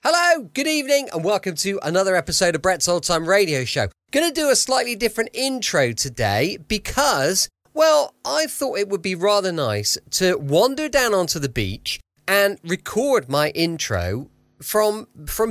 Hello, good evening, and welcome to another episode of Brett's Old Time Radio Show. Gonna do a slightly different intro today because, well, I thought it would be rather nice to wander down onto the beach and record my intro from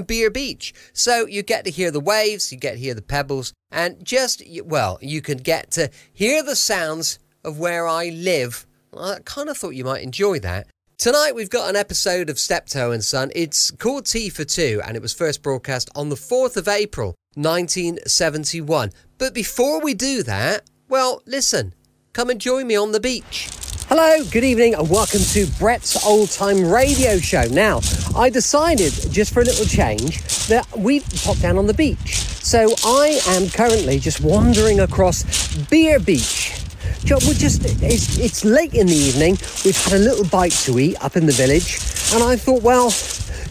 Beer Beach. So you get to hear the waves, you get to hear the pebbles, and you can get to hear the sounds of where I live. I kind of thought you might enjoy that. Tonight we've got an episode of Steptoe and Son. It's called Tea for Two, and it was first broadcast on the 4th of April, 1971. But before we do that, well, listen, come and join me on the beach. Hello, good evening, and welcome to Brett's Old Time Radio Show. Now, I decided, just for a little change, that we'd pop down on the beach. So I am currently just wandering across Beer Beach. It's late in the evening. We've had a little bite to eat up in the village, and I thought, well,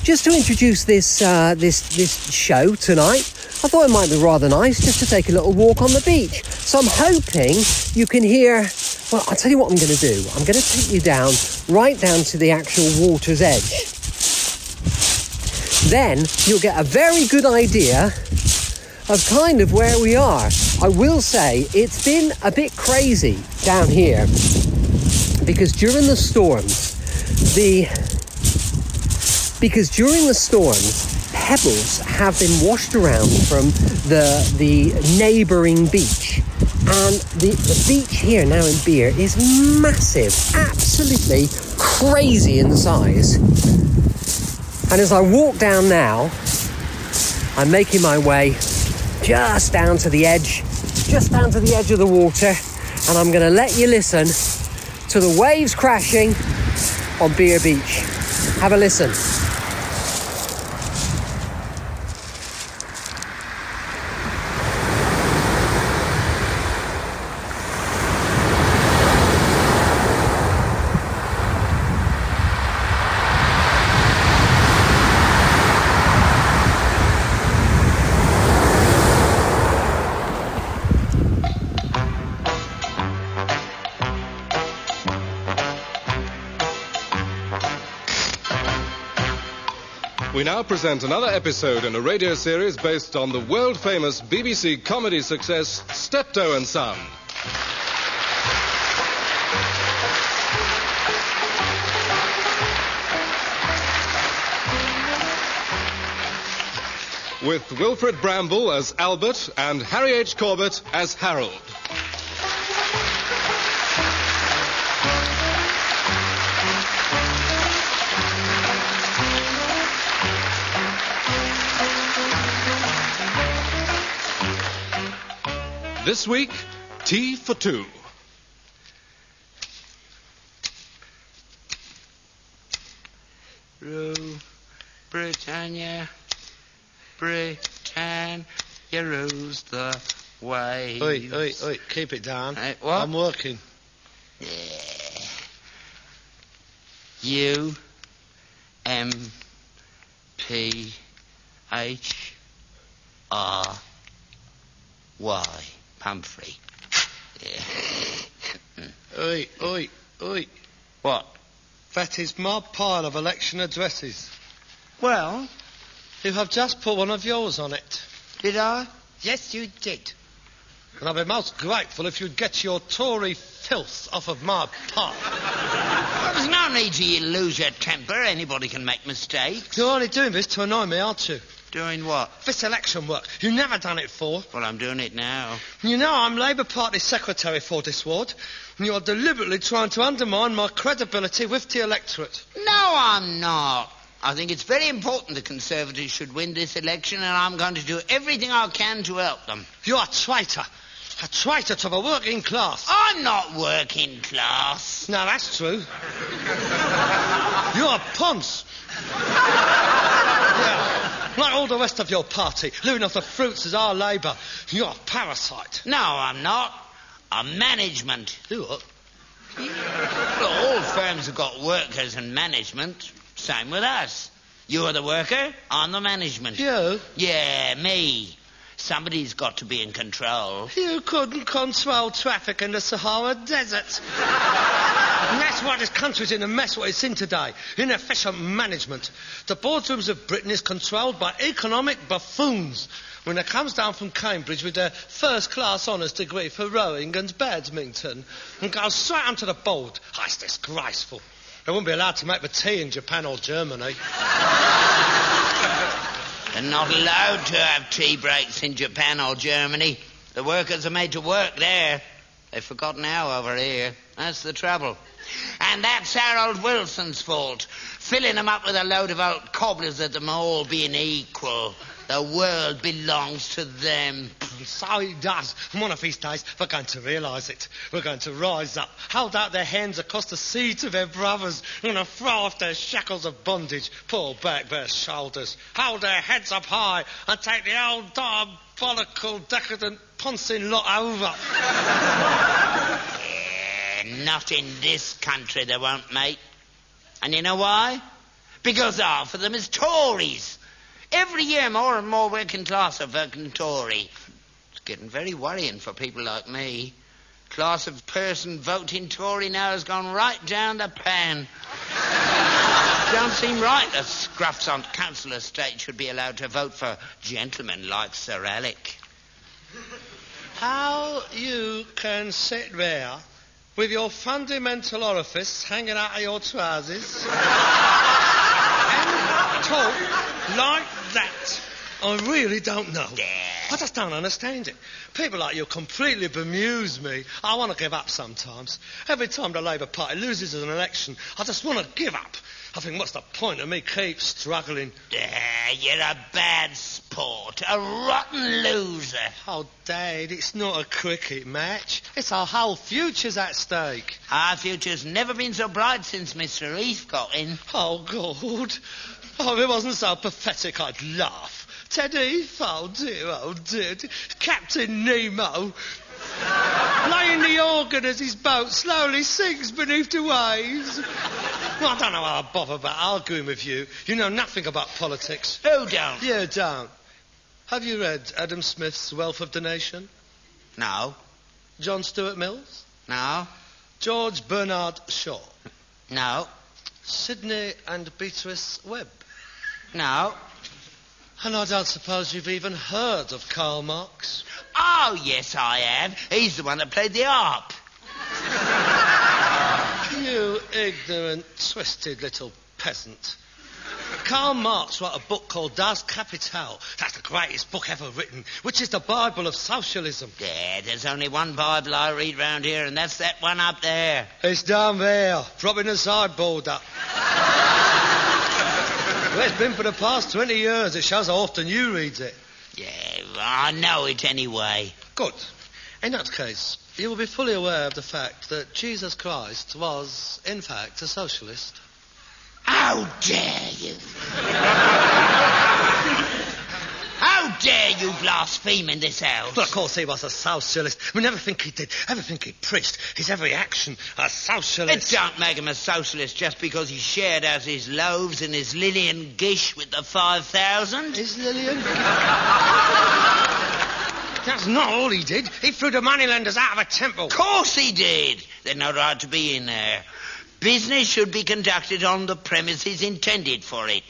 just to introduce this show tonight, I thought it might be rather nice just to take a little walk on the beach. So I'm hoping you can hear. Well, I'll tell you what I'm going to do. I'm going to take you right down to the actual water's edge. Then you'll get a very good idea of kind of where we are. I will say it's been a bit crazy down here because during the storms, pebbles have been washed around from the neighbouring beach. And the beach here now in Beer is massive, absolutely crazy in size. And as I walk down now, I'm making my way just down to the edge of the water, and I'm going to let you listen to the waves crashing on Beer Beach. Have a listen. We now present another episode in a radio series based on the world-famous BBC comedy success Steptoe and Son. With Wilfred Bramble as Albert and Harry H. Corbett as Harold. This week, Tea for Two. Britannia, rules the waves. Oi, keep it down. What? I'm working. U-M-P-H-R-Y. Pumphrey. Oi. What? That is my pile of election addresses. Well, You have just put one of yours on it. did I? Yes, you did. And I'd be most grateful if you'd get your Tory filth off of my pile. Well, there's no need to lose your temper. Anybody can make mistakes. You're only doing this to annoy me, aren't you? Doing what? This election work. You never done it for. Well, I'm doing it now. You know I'm Labour Party secretary for this ward, and you're deliberately trying to undermine my credibility with the electorate. No, I'm not. I think it's very important the Conservatives should win this election, and I'm going to do everything I can to help them. You're a traitor to the working class. I'm not working class. No, that's true. You're a ponce. Yeah. Like all the rest of your party, living off the fruits as our Labour. You're a parasite. No, I'm not. I'm management. You what? Well, all firms have got workers and management. Same with us. You're the worker, I'm the management. You? Yeah, me. Somebody's got to be in control. You couldn't control traffic in the Sahara Desert. And that's why this country's in the mess what it's in today. Inefficient management. The boardrooms of Britain is controlled by economic buffoons. When it comes down from Cambridge with their first-class honours degree for rowing and badminton and goes straight onto the board. Oh, it's disgraceful. They wouldn't be allowed to make the tea in Japan or Germany. They're not allowed to have tea breaks in Japan or Germany. The workers are made to work there. They've forgotten how over here. That's the trouble. And that's Harold Wilson's fault. Filling them up with a load of old cobblers at them all being equal. The world belongs to them. So it does. And one of these days, we're going to realise it. We're going to rise up, hold out their hands across the sea to their brothers, and throw off their shackles of bondage, pull back their shoulders, hold their heads up high, and take the old diabolical, decadent, poncing lot over. Not in this country they won't, mate. And you know why? Because half of them is Tories. Every year more and more working class are voting Tory. It's getting very worrying for people like me. Class of person voting Tory now has gone right down the pan. Don't seem right that scruffs on council estate should be allowed to vote for gentlemen like Sir Alec. How you can sit there with your fundamental orifice hanging out of your trousers and talk like that, I really don't know. I just don't understand it. People like you completely bemuse me. I want to give up sometimes. Every time the Labour Party loses an election, I just want to give up. I think, what's the point of me keep struggling? You're a bad sport, a rotten loser. Oh, Dad, it's not a cricket match. It's our whole future's at stake. Our future's never been so bright since Mr. Heath got in. Oh, God. Oh, if it wasn't so pathetic, I'd laugh. Ted Heath, oh dear, Captain Nemo. Playing the organ as his boat slowly sinks beneath the waves. Well, I don't know how I bother about arguing with you. You know nothing about politics. Who don't? You don't. Have you read Adam Smith's Wealth of the Nation? No. John Stuart Mills? No. George Bernard Shaw? No. Sidney and Beatrice Webb? No. And I don't suppose you've even heard of Karl Marx? Oh, yes, I have. He's the one that played the harp. You ignorant, twisted little peasant. Karl Marx wrote a book called Das Kapital. That's the greatest book ever written, which is the Bible of socialism. Yeah, there's only one Bible I read round here, and that's that one up there. It's down there, propping the sideboard up. Well, it's been for the past 20 years. It shows how often you read it. Yeah, I know it anyway. Good. In that case, you will be fully aware of the fact that Jesus Christ was, in fact, a socialist. How dare you? How dare you blaspheme in this house? Well, of course he was a socialist. I mean, everything he did, everything he preached, his every action, a socialist. It don't make him a socialist just because he shared out his loaves and his Lillian Gish with the 5,000. His Lillian? That's not all he did. He threw the moneylenders out of a temple. Of course he did. They're not right to be in there. Business should be conducted on the premises intended for it.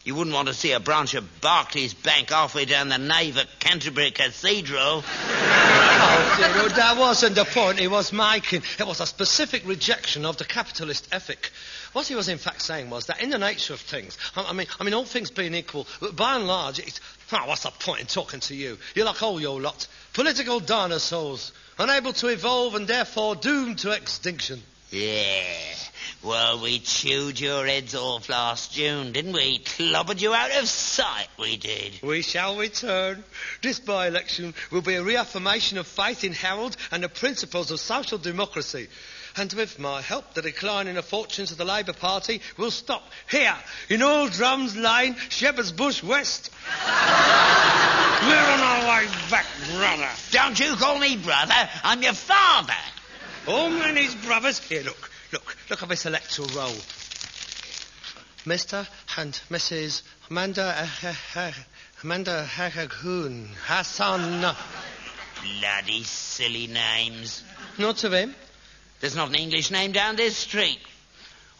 You wouldn't want to see a branch of Barclays Bank halfway down the nave at Canterbury Cathedral. Oh, dear, that wasn't the point he was making. It was a specific rejection of the capitalist ethic. What he was in fact saying was that in the nature of things, I mean, all things being equal, by and large, it's... Oh, what's the point in talking to you? You're like all your lot. Political dinosaurs, unable to evolve and therefore doomed to extinction. Yeah. Well, we chewed your heads off last June, didn't we? Clobbered you out of sight, we did. We shall return. This by-election will be a reaffirmation of faith in Harold and the principles of social democracy. And with my help, the decline in the fortunes of the Labour Party will stop here, in Old Drums Lane, Shepherd's Bush West. We're on our way back, brother. Don't you call me brother. I'm your father. All men his brothers. Here, look at this electoral roll. Mr. and Mrs. Amanda Hagagoon Hassan. Bloody silly names. Not of him. There's not an English name down this street.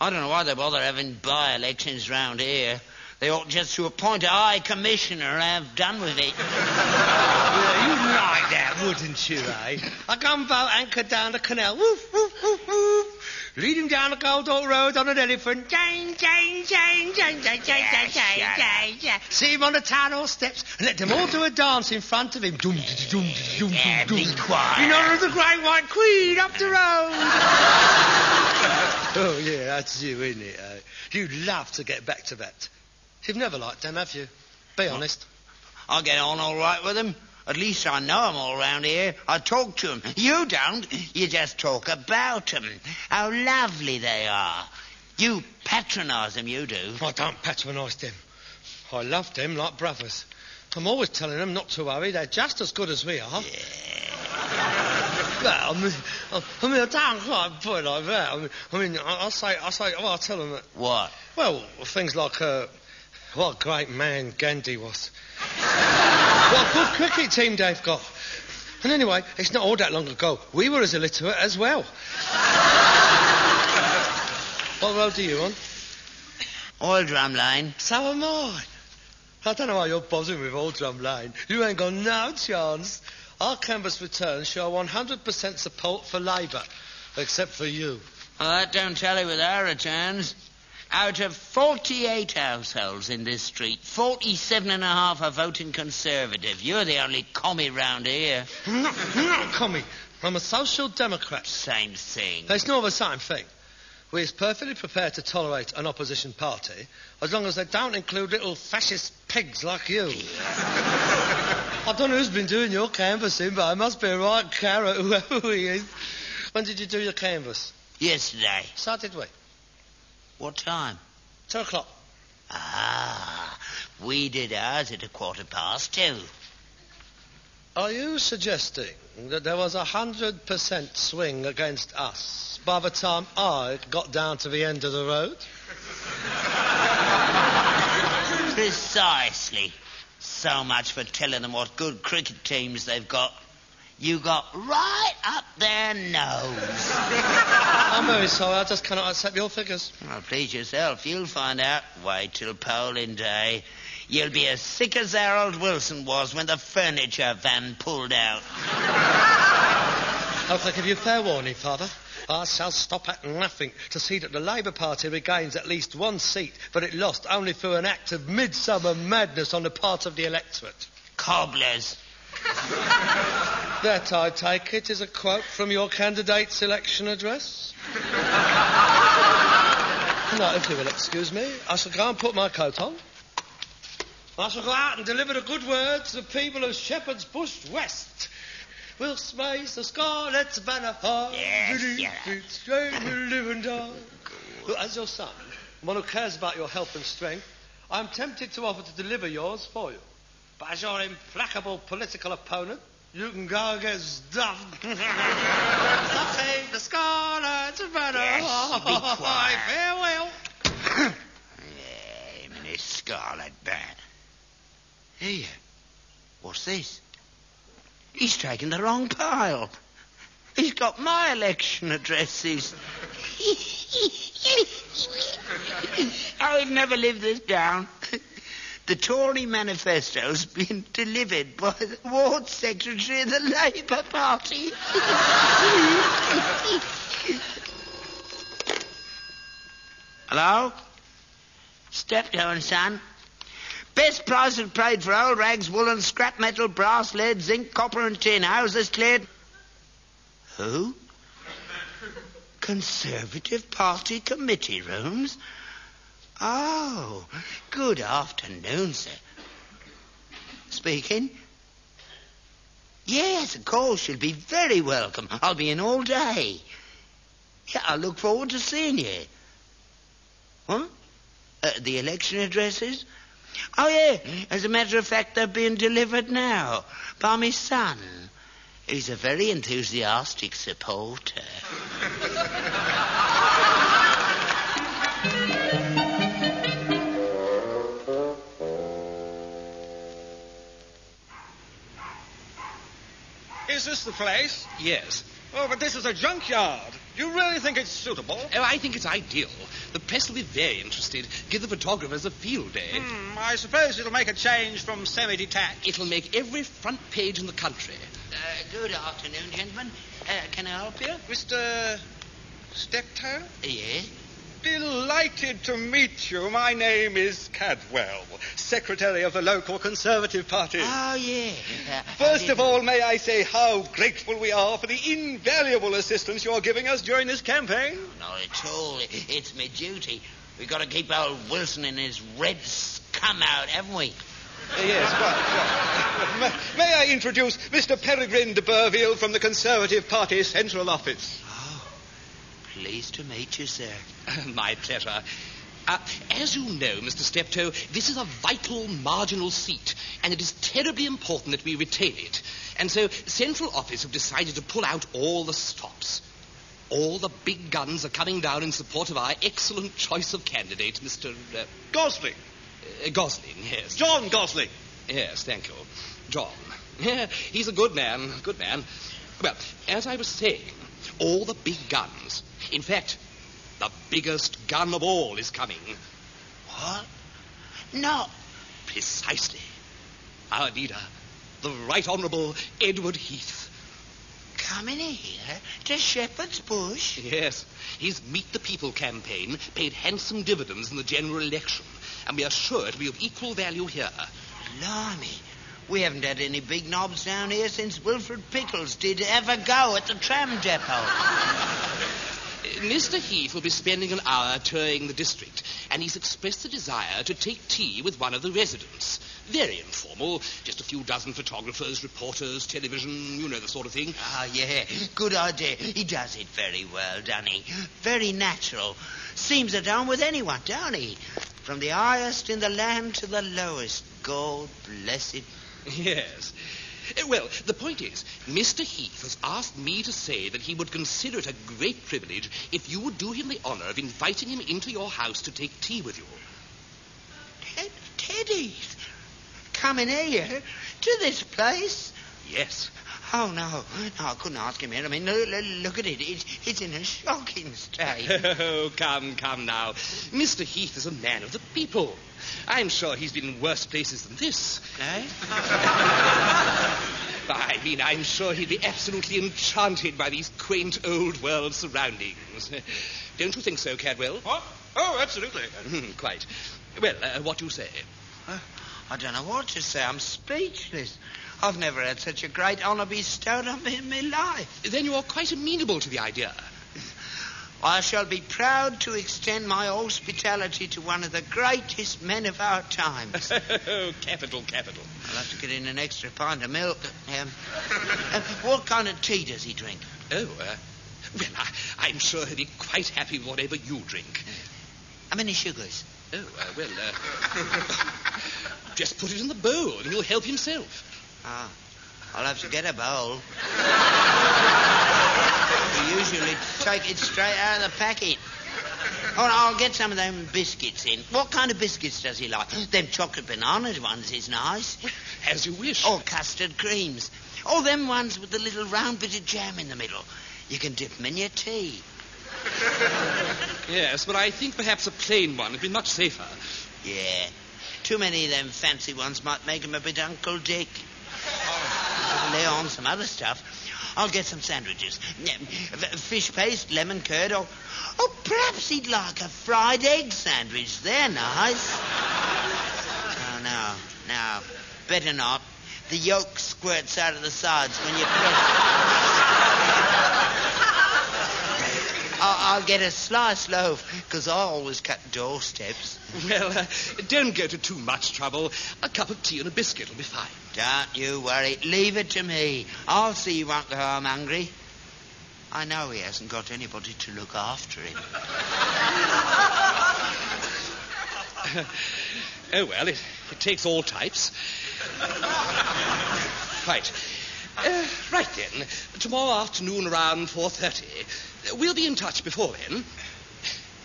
I don't know why they bother having by-elections round here. They ought just to appoint a high commissioner and have done with it. Yeah, you'd like that, wouldn't you, eh? A gunboat anchored down the canal. Woof, woof, woof, woof. Lead him down the Gold Hawk Road on an elephant. Jang, jang, jang, jang, jang, jang, jang, jang, jang, jang. See him on the town hall steps and let them all do a dance in front of him. Dum, dum, dum, Yeah, dum, be dum. quiet. In honour of the Great White Queen up the road. Oh, yeah, that's you, isn't it, eh? You'd love to get back to that. You've never liked them, have you? Be honest. I get on all right with them. At least I know them all round here. I talk to them. You don't. You just talk about them. How lovely they are. You patronise them, you do. I don't patronise them. I love them like brothers. I'm always telling them not to worry. They're just as good as we are. Well, I mean, I don't quite put it like that. I'll tell them that. What? Well, things like, what a great man Gandhi was. What a good cricket team they've got. And anyway, it's not all that long ago. We were as illiterate as well. What road are you on? Oil drum lane. So am I. I don't know why you're bothering with Old Drum Lane. You ain't got no chance. Our canvass returns show 100% support for Labour, except for you. Well, that don't tally with our returns. Out of 48 households in this street, 47.5 are voting Conservative. You're the only commie round here. I'm not a commie. I'm a Social Democrat. Same thing. It's not the same thing. We're perfectly prepared to tolerate an opposition party as long as they don't include little fascist pigs like you. I don't know who's been doing your canvassing, but I must be a right carrot, whoever he is. When did you do your canvass? Yesterday. So did we. What time? 2 o'clock. Ah, we did ours at 2:15. Are you suggesting that there was 100% swing against us by the time I got down to the end of the road? Precisely. So much for telling them what good cricket teams they've got. You got right up their nose. I'm very sorry, I just cannot accept your figures. Well, please yourself. You'll find out. Wait till polling day. You'll be as sick as Harold Wilson was when the furniture van pulled out. I'll give you fair warning, Father. I shall stop at nothing to see that the Labour Party regains at least one seat, but it lost only through an act of midsummer madness on the part of the electorate. Cobblers. That, I take it, is a quote from your candidate's election address? Now, if you will excuse me, I shall go and put my coat on. I shall go out and deliver the good word to the people of Shepherd's Bush West. We'll raise the scarlet banner high. Yes, Will live and die. Well, as your son, one who cares about your health and strength, I'm tempted to offer to deliver yours for you. But as your implacable political opponent, you can go and get stuffed. Something the scarlet banner Yes, be quiet. Farewell. The scarlet banner. Here. What's this? He's taken the wrong pile. He's got my election addresses. I'll never live this down. The Tory manifesto's been delivered by the ward secretary of the Labour Party. Hello? Steptoe and Son. Best prices paid for old rags, woolen, scrap metal, brass, lead, zinc, copper and tin. How's this cleared? Who? Conservative Party committee rooms? Oh, good afternoon, sir. Speaking? Yes, of course, you'll be very welcome. I'll be in all day. Yeah, I look forward to seeing you. What? The election addresses? Oh, yeah. As a matter of fact, they're being delivered now by my son. He's a very enthusiastic supporter. Is this the place? Yes. Oh, but this is a junkyard. Do you really think it's suitable? Oh, I think it's ideal. The press will be very interested. Give the photographers a field day. I suppose it'll make a change from semi-detached. It'll make every front page in the country. Good afternoon, gentlemen. Can I help you? Mr. Steptoe? Yes. Delighted to meet you. My name is Cadwell, secretary of the local Conservative Party. Oh, yeah. First of all, may I say how grateful we are for the invaluable assistance you're giving us during this campaign? Not at all. It's my duty. We've got to keep old Wilson and his red scum out, haven't we? Yes, quite. May I introduce Mr. Peregrine de Burville from the Conservative Party Central Office? Pleased to meet you, sir. My pleasure. As you know, Mr. Steptoe, this is a vital marginal seat, and it is terribly important that we retain it. And so Central Office have decided to pull out all the stops. All the big guns are coming down in support of our excellent choice of candidate, Mr. Gosling. Gosling, yes. John Gosling. Yes, thank you. John. Yeah, he's a good man, good man. Well, as I was saying, all the big guns... In fact, the biggest gun of all is coming. What? No. Precisely. Our leader, the Right Honourable Edward Heath. Coming here to Shepherd's Bush? Yes. His Meet the People campaign paid handsome dividends in the general election, and we are sure to be of equal value here. Blimey. We haven't had any big knobs down here since Wilfred Pickles did ever go at the tram depot. Mr. Heath will be spending an hour touring the district, and he's expressed a desire to take tea with one of the residents. Very informal, just a few dozen photographers, reporters, television, you know, the sort of thing. Ah, yeah, good idea. He does it very well, doesn't he? Very natural. Seems at home with anyone, don't he? From the highest in the land to the lowest. God bless it. Yes. Well, the point is, Mr. Heath has asked me to say that he would consider it a great privilege if you would do him the honour of inviting him into your house to take tea with you. Teddy? Coming here? To this place? Yes. Oh, no, I couldn't ask him in. I mean, look at it. It's in a shocking state. Oh, come now. Mr. Heath is a man of the people. I'm sure he's been in worse places than this. Eh? I mean, I'm sure he'd be absolutely enchanted by these quaint old world surroundings. Don't you think so, Cadwell? What? Oh, absolutely. Quite. Well, what do you say? I don't know what to say. I'm speechless. I've never had such a great honour bestowed on me in my life. Then you're quite amenable to the idea. I shall be proud to extend my hospitality to one of the greatest men of our times. Oh, capital. I'll have to get in an extra pint of milk. What kind of tea does he drink? Oh, well, I'm sure he'll be quite happy with whatever you drink. How many sugars? Oh, just put it in the bowl and he'll help himself. Ah, I'll have to get a bowl. We usually take it straight out of the packet. Oh, I'll get some of them biscuits in. What kind of biscuits does he like? Them chocolate banana ones is nice. As you wish. Or custard creams. Or them ones with the little round bit of jam in the middle. You can dip them in your tea. Yes, but I think perhaps a plain one would be much safer. Yeah. Too many of them fancy ones might make him a bit Uncle Dick. Lay on some other stuff. I'll get some sandwiches. Fish paste, lemon curd, or perhaps he'd like a fried egg sandwich. They're nice. Oh, no. Better not. The yolk squirts out of the sides when you press. I'll get a sliced loaf, because I always cut doorsteps. Well, don't go to too much trouble. A cup of tea and a biscuit will be fine. Don't you worry. Leave it to me. I'll see you won't go home hungry. I know he hasn't got anybody to look after him. Oh, well, it takes all types. Right. Right then. Tomorrow afternoon around 4:30. We'll be in touch before then.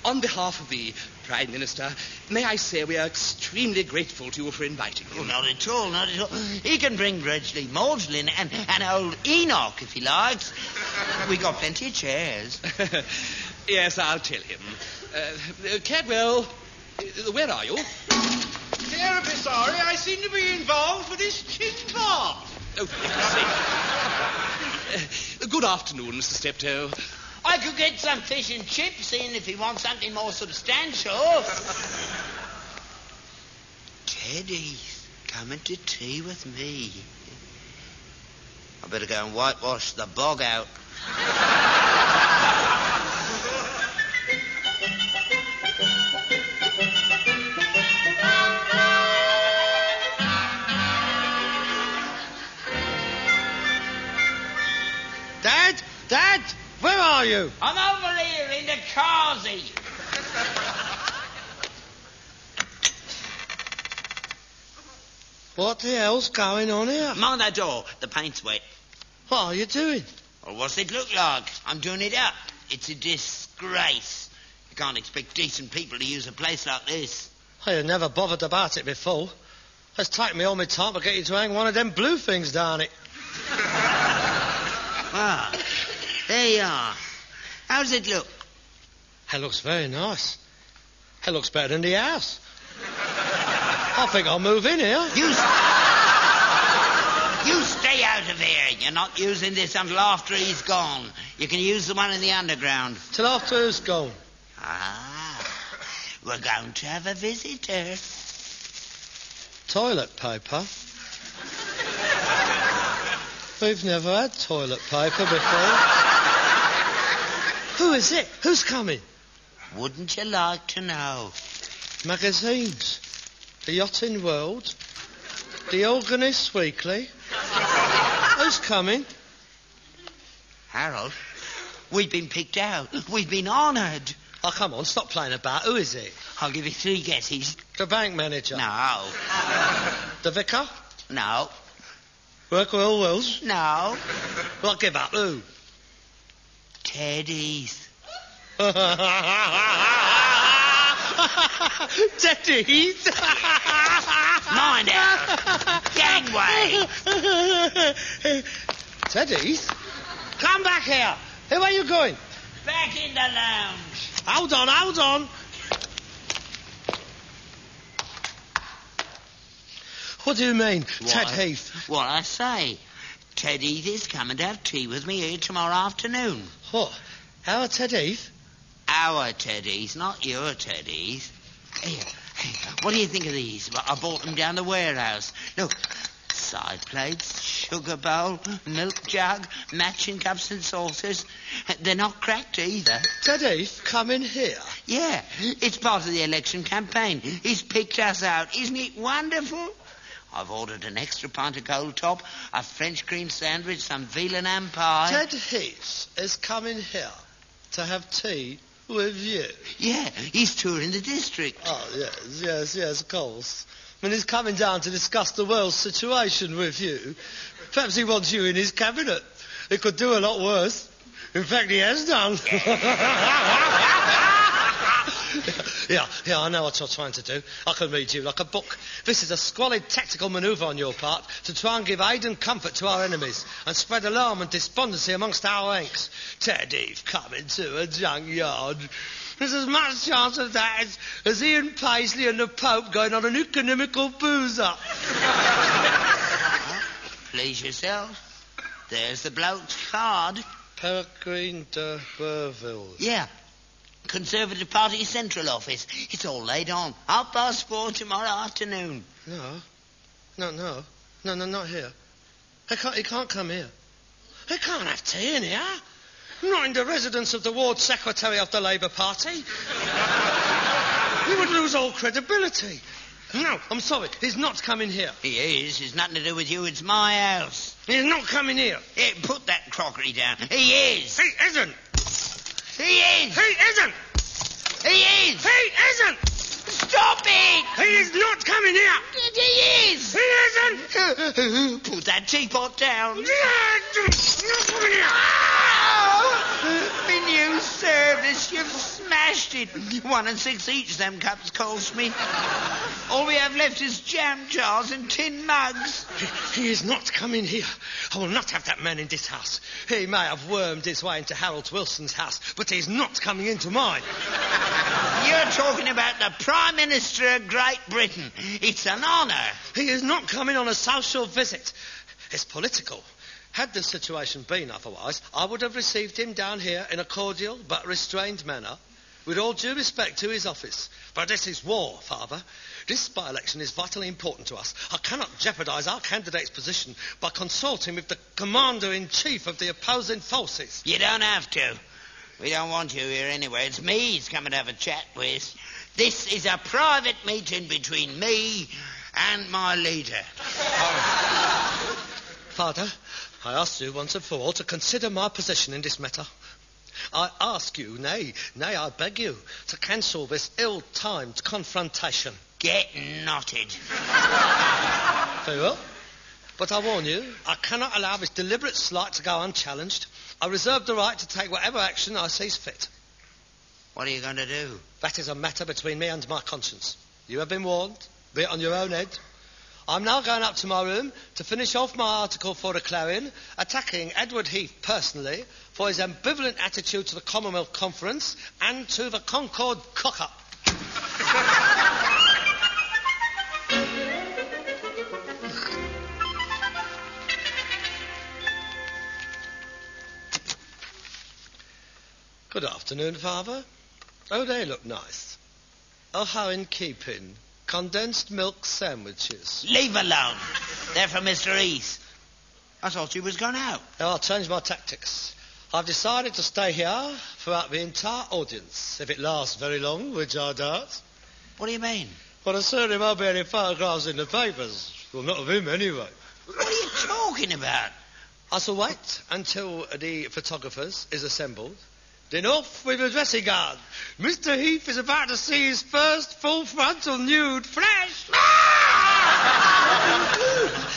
on behalf of the Prime Minister, may I say we are extremely grateful to you for inviting him. Oh, not at all, not at all. He can bring Bridgley, Maudslin, and old Enoch, if he likes. We got plenty of chairs. Yes, I'll tell him. Cadwell, where are you? Terribly sorry, I seem to be involved with this tin pot. Oh, for goodness sake. Good afternoon, Mr. Steptoe. I could get some fish and chips in if he wants something more substantial. Teddy's coming to tea with me. I better go and whitewash the bog out. Dad, where are you? I'm over here in the carsy. What the hell's going on here? Mind that door. The paint's wet. What are you doing? Well, what's it look like? I'm doing it up. It's a disgrace. You can't expect decent people to use a place like this. I had never bothered about it before. It's taken me all my time to get you to hang one of them blue things down it. Ah, there you are. How's it look? It looks very nice. It looks better than the house. I think I'll move in here. You stay out of here. You're not using this until after he's gone. You can use the one in the underground. Till after who's gone? Ah, we're going to have a visitor. Toilet paper? We've never had toilet paper before. Who is it? Who's coming? Wouldn't you like to know? Magazines. The Yachting World. The Organist Weekly. Who's coming? Harold, we've been picked out. We've been honoured. Oh, come on, stop playing about. Who is it? I'll give you 3 guesses. The bank manager. No. The vicar? No. Work with all wills? No. Well, give up. Who? Teddy's. Teddy's? Mind out. Gangway. Teddy's? Come back here. Hey, where are you going? Back in the lounge. Hold on. What do you mean, Ted Heath? What I say. Ted Heath is coming to have tea with me here tomorrow afternoon. What? Our Ted Heath? Our Ted Heath, not your Ted Heath. Here, what do you think of these? I bought them down the warehouse. Look, side plates, sugar bowl, milk jug, matching cups and saucers. They're not cracked either. Ted Heath, come in here. Yeah, it's part of the election campaign. He's picked us out. Isn't it wonderful? I've ordered an extra pint of cold top, a French cream sandwich, some veal and ham pie. Ted Heath is coming here to have tea with you. Yeah, he's touring the district. Oh, yes, of course. I mean, he's coming down to discuss the world's situation with you. Perhaps he wants you in his cabinet. He could do a lot worse. In fact, he has done. Yeah, I know what you're trying to do. I can read you like a book. This is a squalid tactical manoeuvre on your part to try and give aid and comfort to our enemies and spread alarm and despondency amongst our ranks. Ted Heath coming to a junkyard. There's as much chance of that as Ian Paisley and the Pope going on an economical booze-up. Please yourself. There's the bloke's card. Peregrine de Burville. Yeah. Conservative Party Central Office. It's all laid on. 4:30 tomorrow afternoon. No, not here. He can't come here. He can't have tea in here. Not in the residence of the ward secretary of the Labour Party. He would lose all credibility. No, I'm sorry. He's not coming here. He is. It's nothing to do with you. It's my house. He's not coming here. Yeah, put that crockery down. He is. He isn't. He is. He isn't. He is. He isn't. Stop it. He is not coming here. He is. He isn't. Put that teapot down. Not coming here. My new service, you've smashed it. 1 and 6 each, them cups cost me. All we have left is jam jars and tin mugs. He is not coming here. I will not have that man in this house. He may have wormed his way into Harold Wilson's house, but he's not coming into mine. You're talking about the Prime Minister of Great Britain. It's an honour. He is not coming on a social visit. It's political. Had the situation been otherwise, I would have received him down here in a cordial but restrained manner, with all due respect to his office. But this is war, Father. This by-election is vitally important to us. I cannot jeopardise our candidate's position by consulting with the Commander-in-Chief of the opposing forces. You don't have to. We don't want you here anyway. It's me he's coming to have a chat with. This is a private meeting between me and my leader. Father, I ask you once and for all to consider my position in this matter. I ask you, nay, I beg you, to cancel this ill-timed confrontation. Get knotted. Very well. But I warn you, I cannot allow this deliberate slight to go unchallenged. I reserve the right to take whatever action I see fit. What are you going to do? That is a matter between me and my conscience. You have been warned. Be it on your own head. I'm now going up to my room to finish off my article for the Clarion, attacking Edward Heath personally for his ambivalent attitude to the Commonwealth Conference and to the Concord cock-up. Good afternoon, Father. Oh, they look nice. Oh, how in keeping. Condensed milk sandwiches. Leave alone. They're from Mr. Heath. I thought you was gone out. Now, I'll change my tactics. I've decided to stay here throughout the entire audience, if it lasts very long, which I doubt. What do you mean? Well, there certainly won't be any photographs in the papers. Well, not of him, anyway. What are you talking about? I shall wait until the photographers is assembled. Then off with the dressing gown. Mr. Heath is about to see his first full frontal nude flash.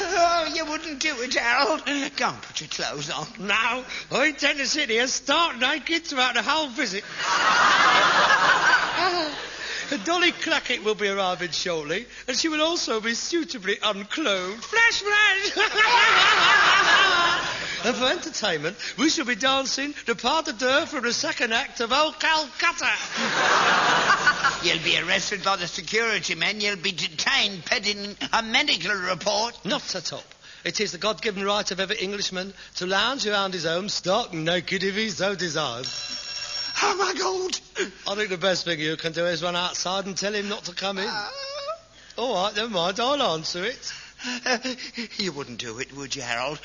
Oh, you wouldn't do it, Harold. Go and put your clothes on. No, I intend to sit here stark naked throughout the whole visit. Dolly Clackett will be arriving shortly, and she will also be suitably unclothed. Flash, flash! And for entertainment, we shall be dancing the pas de deux from the second act of Old Calcutta. You'll be arrested by the security men. You'll be detained pending a medical report. Not at all. It is the God-given right of every Englishman to lounge around his home stark naked if he so desires. Oh, my God. I think the best thing you can do is run outside and tell him not to come in. All right, never mind. I'll answer it. You wouldn't do it, would you, Harold?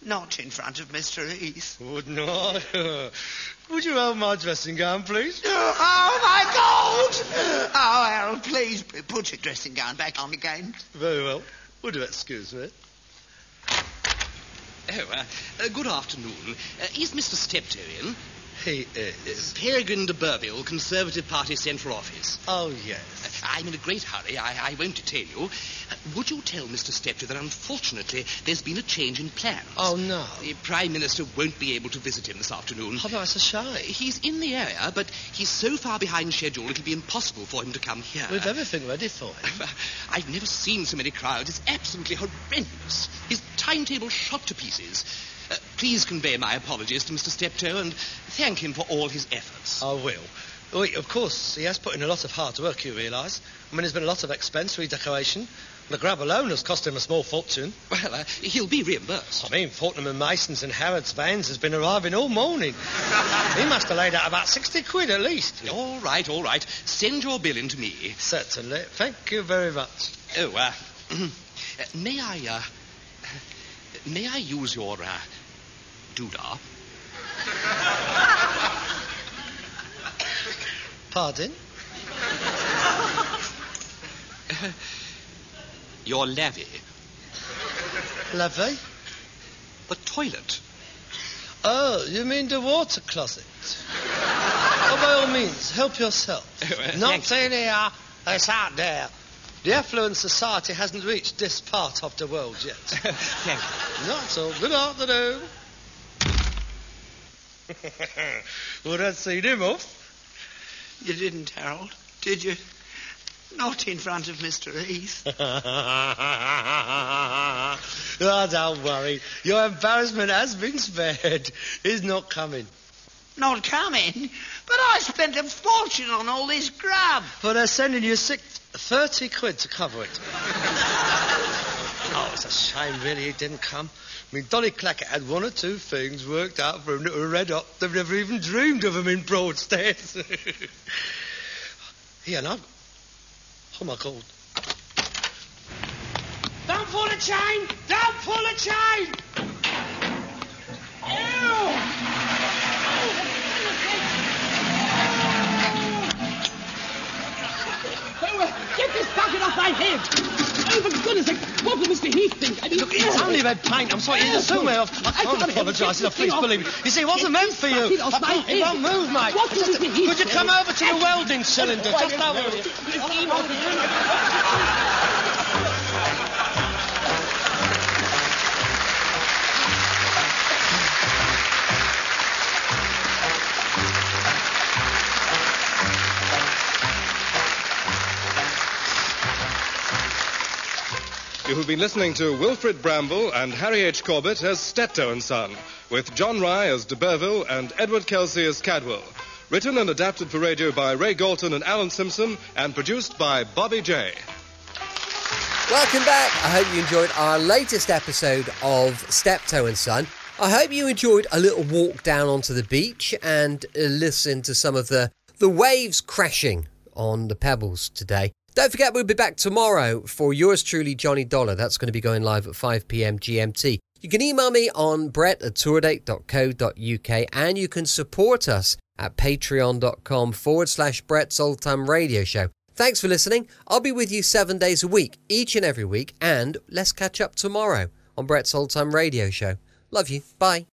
Not in front of Mr. Heath. Wouldn't I? Would you hold my dressing gown, please? Oh, my God! Oh, Harold, please put your dressing gown back on again. Very well. Would you excuse me? Oh, good afternoon. Is Mr. Steptoe in? He is. Peregrine de Burville, Conservative Party Central Office. Oh, yes. I'm in a great hurry. I won't detain you. Would you tell Mr. Steptoe that unfortunately there's been a change in plans? Oh, no. The Prime Minister won't be able to visit him this afternoon. Oh, that's a shame. He's in the area, but he's so far behind schedule it'll be impossible for him to come here. We've everything ready for him. I've never seen so many crowds. It's absolutely horrendous. His timetable's shot to pieces. Please convey my apologies to Mr. Steptoe and thank him for all his efforts. I will. Oh, of course, he has put in a lot of hard work, you realise. I mean, there's been a lot of expense redecoration. The grab alone has cost him a small fortune. Well, he'll be reimbursed. I mean, Fortnum and Mason's and Harrods vans has been arriving all morning. He must have laid out about 60 quid at least. All right. Send your bill in to me. Certainly. Thank you very much. Oh, may I use your, doodah? Pardon? Your lavvy. Lavvy? The toilet. Oh, you mean the water closet? Oh, by all means, help yourself. Not in here, it's out there. The affluent society hasn't reached this part of the world yet. Thank you. Not so. Good afternoon. Well, that's seen him off. You didn't, Harold, did you? Not in front of Mr. Heath. Oh, don't worry. Your embarrassment has been spared. He's not coming. Not coming? But I spent a fortune on all this grub. But they're sending you 30 quid to cover it. Oh, it's a shame, really, he didn't come. I mean, Dolly Clackett had one or two things worked out for him that were red hot. They've never even dreamed of them in Broadstairs. Here, now. Oh, my God. Don't pull the chain! Don't pull the chain! Get this bucket off my head! Oh, for goodness sake, what will Mr. Heath think? I mean, Look, it's only red paint. I'm sorry, it's a I can't apologise enough, please believe me. You see, it wasn't meant for you. It won't move, mate. What will Mr. Heath Could you come over to the welding cylinder? Just over here. You have been listening to Wilfred Bramble and Harry H. Corbett as Steptoe and Son, with John Rye as de Burville and Edward Kelsey as Cadwell. Written and adapted for radio by Ray Galton and Alan Simpson, and produced by Bobby J. Welcome back. I hope you enjoyed our latest episode of Steptoe and Son. I hope you enjoyed a little walk down onto the beach and listened to some of the waves crashing on the pebbles today. Don't forget, we'll be back tomorrow for yours truly, Johnny Dollar. That's going to be going live at 5 p.m. GMT. You can email me on brett@tourdate.co.uk, and you can support us at patreon.com/Brett's Old Time Radio Show. Thanks for listening. I'll be with you 7 days a week, each and every week, and let's catch up tomorrow on Brett's Old Time Radio Show. Love you. Bye.